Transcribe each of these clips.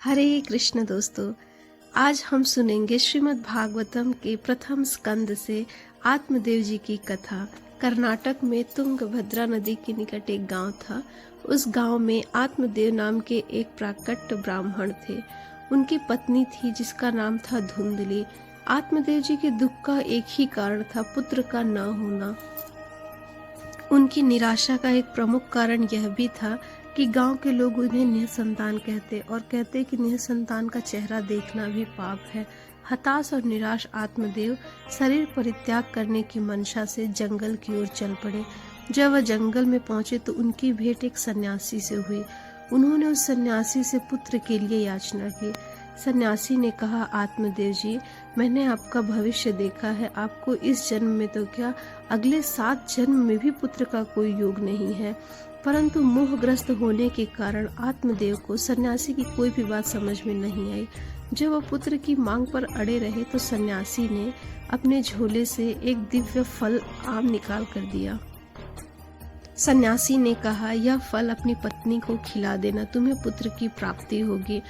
हरे कृष्ण दोस्तों, आज हम सुनेंगे श्रीमद् भागवतम के प्रथम स्कंद से आत्मदेव जी की कथा। कर्नाटक में तुंगभद्रा नदी के निकट एक गांव था। उस गांव में आत्मदेव नाम के एक प्राकट्य ब्राह्मण थे। उनकी पत्नी थी जिसका नाम था धुंधली। आत्मदेव जी के दुख का एक ही कारण था, पुत्र का न होना। उनकी निराशा का एक प्रमुख कारण यह भी था कि गांव के लोग उन्हें निःसंतान कहते और कहते कि निःसंतान का चेहरा देखना भी पाप है। हताश और निराश आत्मदेव शरीर परित्याग करने की मंशा से जंगल की ओर चल पड़े। जब वह जंगल में पहुंचे तो उनकी भेंट एक सन्यासी से हुई। उन्होंने उस सन्यासी से पुत्र के लिए याचना की। सन्यासी ने कहा, आत्मदेव जी, मैंने आपका भविष्य देखा है। आपको इस जन्म में तो क्या, अगले 7 जन्म में भी पुत्र का कोई योग नहीं है। परंतु मोहग्रस्त होने के कारण आत्मदेव को सन्यासी की कोई भी बात समझ में नहीं आई। जब वह पुत्र की मांग पर अड़े रहे तो सन्यासी ने अपने झोले से एक दिव्य फल आम निकाल कर दिया। सन्यासी ने कहा, यह फल अपनी पत्नी को खिला देना, तुम्हें पुत्र की प्राप्ति होगी।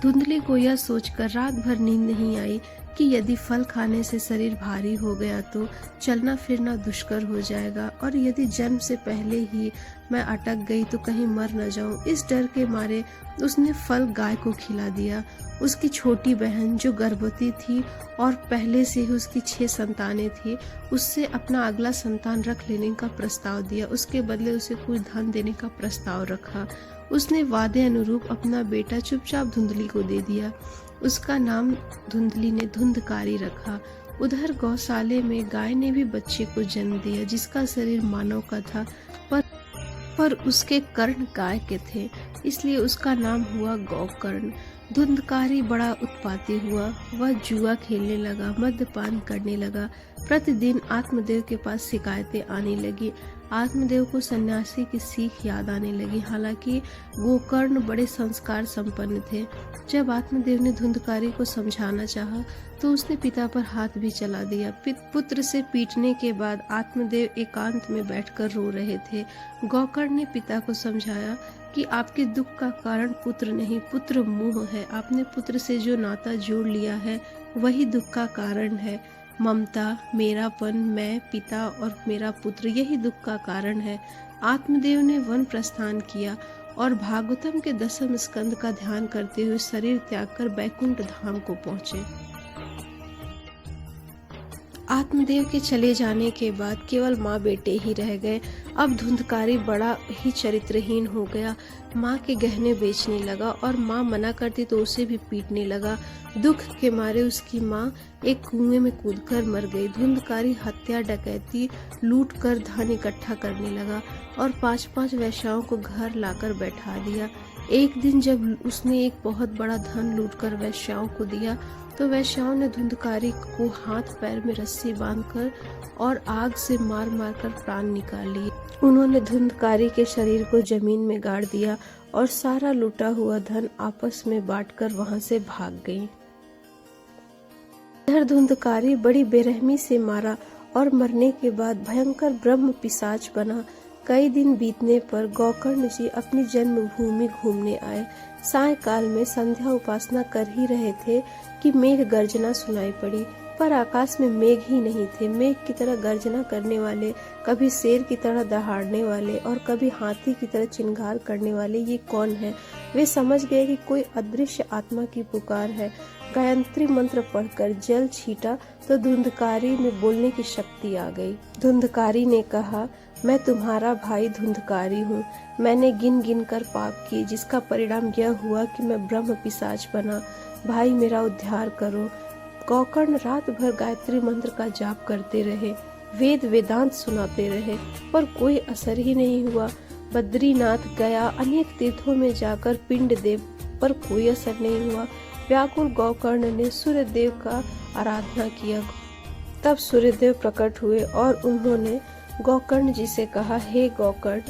धुंधली को यह सोचकर रात भर नींद नहीं आई कि यदि फल खाने से शरीर भारी हो गया तो चलना फिरना दुष्कर हो जाएगा, और यदि जन्म से पहले ही मैं अटक गई तो कहीं मर न जाऊं। इस डर के मारे उसने फल गाय को खिला दिया। उसकी छोटी बहन जो गर्भवती थी और पहले से ही उसकी 6 संतानें थी, उससे अपना अगला संतान रख लेने का प्रस्ताव दिया। उसके बदले उसे कुछ धन देने का प्रस्ताव रखा। उसने वादे अनुरूप अपना बेटा चुपचाप धुंधली को दे दिया। उसका नाम धुंधली ने धुंधकारी रखा। उधर गौशाले में गाय ने भी बच्चे को जन्म दिया जिसका शरीर मानव का था, पर उसके कर्ण गाय के थे, इसलिए उसका नाम हुआ गौकर्ण। धुंधकारी बड़ा उत्पाती हुआ। वह जुआ खेलने लगा, मद्यपान करने लगा। प्रतिदिन आत्मदेव के पास शिकायतें आने लगी। आत्मदेव को सन्यासी की सीख याद आने लगी। हालांकि गोकर्ण बड़े संस्कार संपन्न थे। जब आत्मदेव ने धुंधकारी को समझाना चाहा तो उसने पिता पर हाथ भी चला दिया। पुत्र से पीटने के बाद आत्मदेव एकांत में बैठकर रो रहे थे। गोकर्ण ने पिता को समझाया कि आपके दुख का कारण पुत्र नहीं, पुत्र मोह है। आपने पुत्र से जो नाता जोड़ लिया है वही दुख का कारण है। ममता, मेरापन, मैं, पिता और मेरा पुत्र, यही दुख का कारण है। आत्मदेव ने वन प्रस्थान किया और भागवतम के 10वें स्कंद का ध्यान करते हुए शरीर त्याग कर बैकुंठ धाम को पहुंचे। आत्मदेव के चले जाने के बाद केवल माँ बेटे ही रह गए। अब धुंधकारी बड़ा ही चरित्रहीन हो गया। माँ के गहने बेचने लगा और माँ मना करती तो उसे भी पीटने लगा। दुख के मारे उसकी माँ एक कुएं में कूदकर मर गई। धुंधकारी हत्या, डकैती, लूट कर धन इकट्ठा करने लगा और 5-5 वेश्याओं को घर लाकर बैठा दिया। एक दिन जब उसने एक बहुत बड़ा धन लूटकर वेश्याओं को दिया तो वेश्याओं ने धुंधकारी को हाथ पैर में रस्सी बांधकर और आग से मार मार कर प्राण निकाल लिए। उन्होंने धुंधकारी के शरीर को जमीन में गाड़ दिया और सारा लूटा हुआ धन आपस में बांटकर वहां से भाग गई। इधर धुंधकारी बड़ी बेरहमी से मारा और मरने के बाद भयंकर ब्रह्म पिशाच बना। कई दिन बीतने पर गोकर्ण जी अपनी जन्मभूमि घूमने आए। सायंकाल में संध्या उपासना कर ही रहे थे कि मेघ गर्जना सुनाई पड़ी, पर आकाश में मेघ ही नहीं थे। मेघ की तरह गर्जना करने वाले, कभी शेर की तरह दहाड़ने वाले और कभी हाथी की तरह चिंगार करने वाले ये कौन है? वे समझ गए कि कोई अदृश्य आत्मा की पुकार है। गायत्री मंत्र पढ़कर जल छीटा तो धुंधकारी में बोलने की शक्ति आ गई। धुंधकारी ने कहा, मैं तुम्हारा भाई धुंधकारी हूँ। मैंने गिन गिन कर पाप किए जिसका परिणाम यह हुआ कि मैं ब्रह्म पिशाच बना। भाई मेरा उद्धार करो। गोकर्ण रात भर गायत्री मंत्र का जाप करते रहे, वेद वेदांत सुनाते रहे, पर कोई असर ही नहीं हुआ। बद्रीनाथ गया, अनेक तीर्थों में जाकर पिंड दे, पर कोई असर नहीं हुआ। व्याकुल गोकर्ण ने सूर्यदेव का आराधना किया। तब सूर्यदेव प्रकट हुए और उन्होंने गोकर्ण जी से कहा, हे गोकर्ण,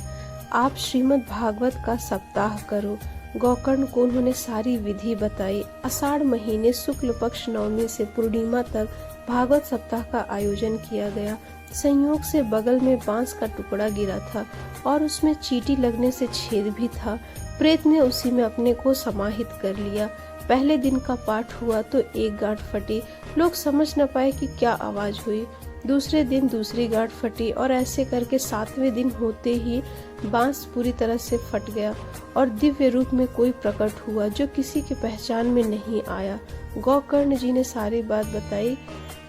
आप श्रीमद् भागवत का सप्ताह करो। गोकर्ण को उन्होंने सारी विधि बताई। आषाढ़ महीने शुक्ल पक्ष नवमी से पूर्णिमा तक भागवत सप्ताह का आयोजन किया गया। संयोग से बगल में बांस का टुकड़ा गिरा था और उसमें चींटी लगने से छेद भी था। प्रेत ने उसी में अपने को समाहित कर लिया। पहले दिन का पाठ हुआ तो एक गांठ फटी, लोग समझ न पाए कि क्या आवाज हुई। दूसरे दिन दूसरी गांठ फटी और ऐसे करके 7वें दिन होते ही बांस पूरी तरह से फट गया और दिव्य रूप में कोई प्रकट हुआ जो किसी की पहचान में नहीं आया। गोकर्ण जी ने सारी बात बताई।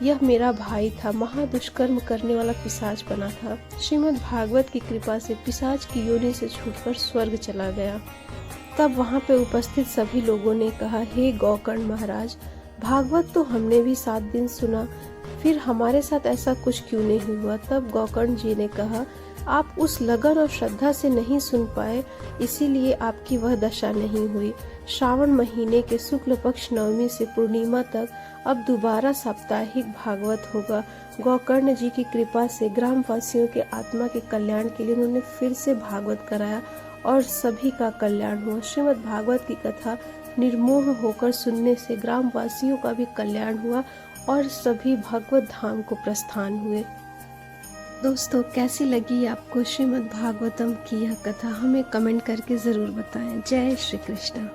यह मेरा भाई था, महादुष्कर्म करने वाला पिशाच बना था। श्रीमद् भागवत की कृपा से पिशाच की योनि से छूटकर स्वर्ग चला गया। तब वहाँ पे उपस्थित सभी लोगों ने कहा, हे गोकर्ण महाराज, भागवत तो हमने भी 7 दिन सुना, फिर हमारे साथ ऐसा कुछ क्यों नहीं हुआ। तब गोकर्ण जी ने कहा, आप उस लगन और श्रद्धा से नहीं सुन पाए, इसीलिए आपकी वह दशा नहीं हुई। श्रावण महीने के शुक्ल पक्ष नवमी से पूर्णिमा तक अब दोबारा साप्ताहिक भागवत होगा। गोकर्ण जी की कृपा से ग्रामवासियों के आत्मा के कल्याण के लिए उन्होंने फिर से भागवत कराया और सभी का कल्याण हुआ। श्रीमद् भागवत की कथा निर्मोह होकर सुनने से ग्रामवासियों का भी कल्याण हुआ और सभी भगवत धाम को प्रस्थान हुए। दोस्तों, कैसी लगी आपको श्रीमद् भागवतम की यह कथा? हमें कमेंट करके जरूर बताएं। जय श्री कृष्ण।